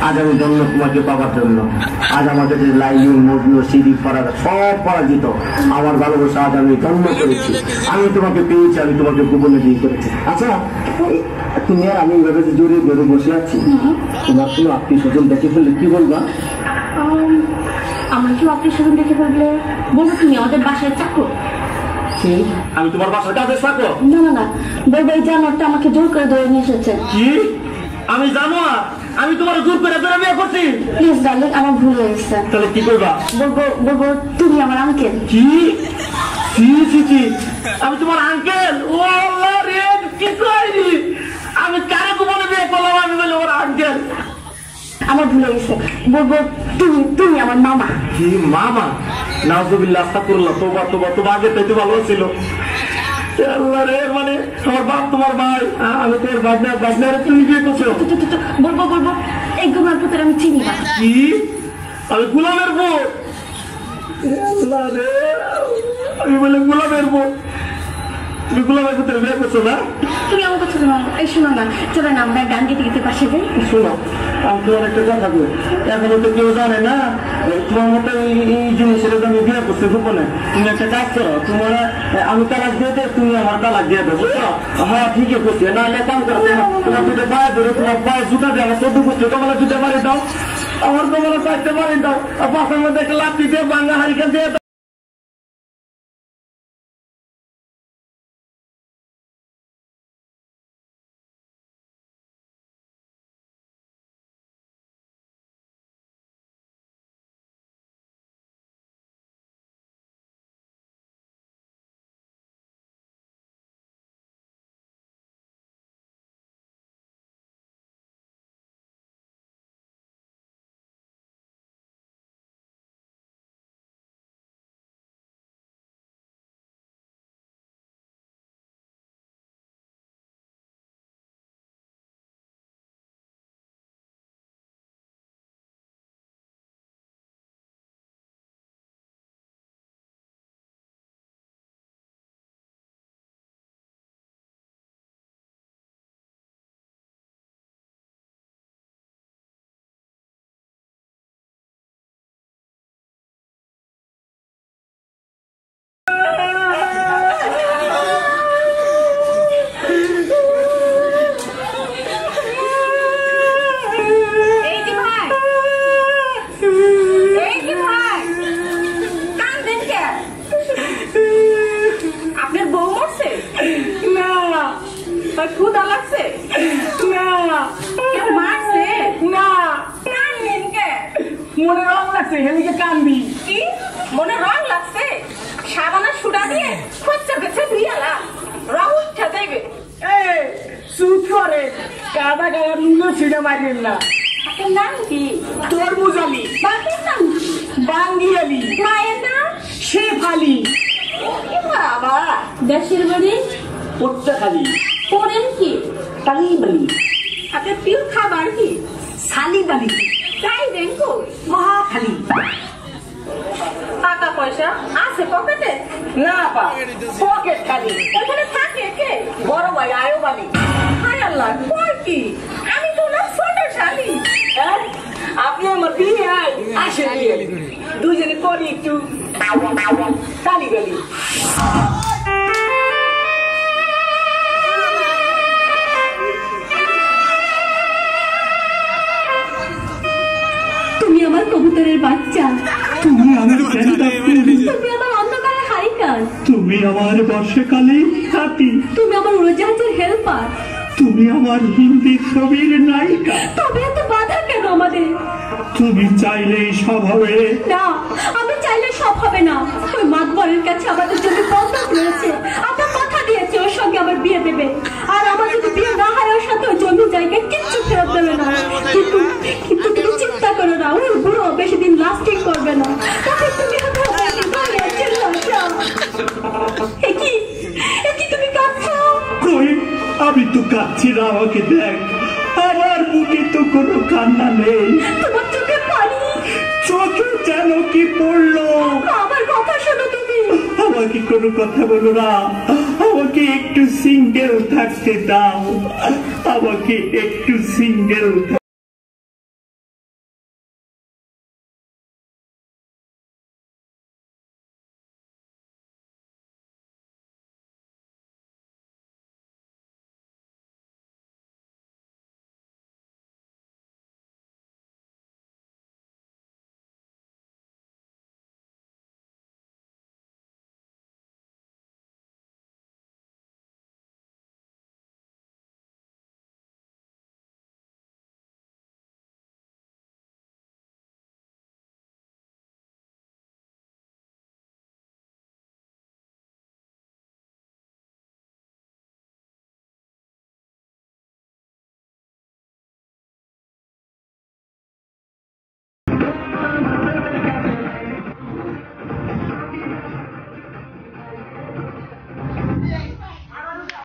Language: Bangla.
আজ আমি জন্ম তোমাকে পাবার জন্য, আজ আমার কাছে লাইলি মজনু সিঁড়ি পড়ার সব পরাজিত আমার ভালোবাসা আজ আমি জন্ম করেছি, আমি তোমাকে পেয়েছি, আমি তোমাকে গোপনে বিয়ে করেছি। আচ্ছা তুমি আর আমি এভাবে জোরে ধরে বসে আছি, তোমার কোনো আত্মীয় স্বজন দেখে ফেললে কি বলবা? আমার কেউ আত্মীয় স্বজন দেখে ফেললে বলবো তুমি আমাদের বাসায় চাকর। আমি তোমার বাসার কাজে চাকর? না না না, বলবো এই জানোয়ারটা আমাকে জোর করে ধরে নিয়ে এসেছে। কি? আমি জানোয়ার? আমি তোমার জোর করে ধরে বিয়ে করছি? প্লিজ ডার্লিং, আমার ভুল হয়ে গেছে। তাহলে কি করবা? বলবো তুমি আমার আঙ্কেল। কি? আমি তোমার আঙ্কেল? ও আল্লাহ রে, কি কইলি? আমি কারে গোপনে বিয়ে করলাম? আমি বলি ওর আঙ্কেল। আমার ভুল হয়ে গেছে, বলবো তুমি আমার মামা। কি মামা? নাউজুবিল্লাহ, আস্তাগফিরুল্লাহ, তোবা তোবা, তোমার আগে তাই তো ভালো ছিল। আল্লাহ রে, মানে আমার বাপ তোমার ভাই, আমি তোর বাজনারে তুমি বিয়ে করছো? বলবো এই গোলামের পুত্র আমি চিনি না। কি? আমি গোলামের বউ? আল্লাহ রে, আমি বলে গোলামের বউ? তুমি গোলামের পুত্র বিয়ে করছো না? তুমি আমার কথা শোনো, এই শোনো না, চলো না আমরা গান গেতে গেতে পাশে যাই। শোনো, আমি তোমার একটা কথা বলি, এখনো তো কেউ জানে না তোমার মতো এই জিনিসের আমি বিয়ে করছি গোপনে। তুমি একটা কাজ করো, তোমার আমি তালাক দিয়ে দেয়, তুমি আমার তালাক দিয়ে দেবো, বুঝছো? হ্যাঁ ঠিকই করছি, নাহলে কাম করো, তোমার দুটো পায়ে ধরে তোমার পায়ে জুতা দিয়ে আমার 14 বছর কমলা জুতে মারি দাও, আমার কমলা চাইতে মারি দাও, আর পাশের মধ্যে একটা লাঠি দিয়ে বাংলা হারিকেন দিয়ে দাও। মনে রং লাগছে, হেলিকে কান্দি। কি মনে রং লাগছে? সাবানা সুডা দিয়ে খরচা বেছে দিয়ালা রং উঠা যাইবে। এই সুদ করে কাদা গায়ের নুনো ছিঁড়ে মারিলেন না। আপনার নাম কি? তরমুজ আলী। বাপের নাম বাঙ্গি আলী। মায়ের নাম শেফ আলী। বাবা দেশের বাড়ি পট্টাখালী। পড়েন কি? তালিবালি। আপনার প্রিয় খাবার কি? সালিবালি। তাই দেখো মহাখালী। টাকা পয়সা আছে পকেটে? না পা, পকেট খালি। ওখানে থাকে কে? বড় ভাই আয়োবালি। হায় আল্লাহ, কয় কি? আমি তো না ছোট শালি। আপনি আমার বিয়ে আসে দুজনে করি একটু তালিবালি। তুমি আমার কবুতরের বাচ্চা, তুমি আমার তুমি আমার অন্ধকারের হারিকার, তুমি আমার বর্ষাকালে সাথী, তুমি আমার উড়োজাহাজের হেল্পার, তুমি আমার হিন্দি ছবির নায়িকা। তবে এত বাধা কেন আমাদের? তুমি চাইলেই সব হবে না, আমি চাইলে সব হবে না। ওই মাতবরের কাছে আমাদের জন্য বন্ধক রয়েছে, আপনার কথা দিয়েছে ওর সঙ্গে আমার বিয়ে দেবে, আর আমার যদি বিয়ে না হয় ওর সাথে ওই জমি জায়গায় কিচ্ছু ফেরত দেবে না। কিন্তু তুমি চিন্তা করো না, ওর বুড়ো বেশি দিন লাস্টিং করবে না। তখন তুমি তুমি কাঁদছো? কই, আমি তো কাঁদছি না, আমাকে দেখ, আমার মুখে তো কোনো কান্না নেই। তোমার চোখে পানি, চোখে যেন কি পড়লো। আমার কথা শোনো তুমি। আমাকে কোনো কথা বলো না, আমাকে একটু সিঙ্গেল থাকতে দাও, আমাকে একটু সিঙ্গেল